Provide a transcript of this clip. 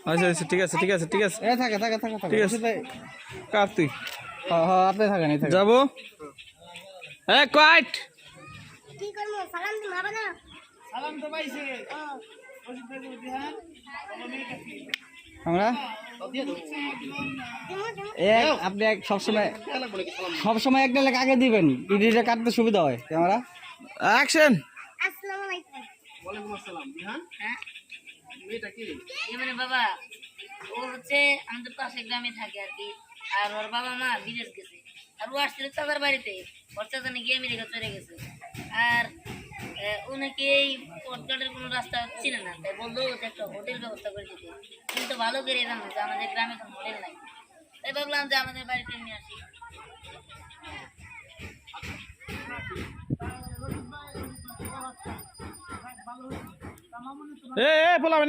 আচ্ছা আচ্ছা ঠিক আছে ঠিক আছে ঠিক আছে এ থাকে থাকে থাকে ঠিক আছে কার তুই হ্যাঁ হ্যাঁ আপনি থাকেন এই থাকেন যাবো হ্যাঁ কোয়াইট কি করব সালাম দিম হবে না সালাম তো পাইছে আমরা আপনি সবসময় একটা লেখা আগে দিবেন ইডিটা কাটতে সুবিধা হয় ক্যামেরা অ্যাকশন আসসালামু আলাইকুম ওয়ালাইকুম আসসালাম বিহান মেয়েটা কি মানে বাবা ও হচ্ছে আমাদের পাশে গ্রামে থাকে আর কি আর ওর বাবা মা বিদেশ গেছে আর ও আসছিল চাচার বাড়িতে ওর চাচা নাকি আমেরিকা চলে গেছে আর ও নাকি এই পথঘাটের কোনো রাস্তা চিনে না তাই বললো যে একটা হোটেল ব্যবস্থা করে দিতে কিন্তু ভালো করে জানো যে আমাদের গ্রামে কোনো হোটেল নাই তাই ভাবলাম যে আমাদের বাড়িতে নিয়ে আসি এ এ বলাবে না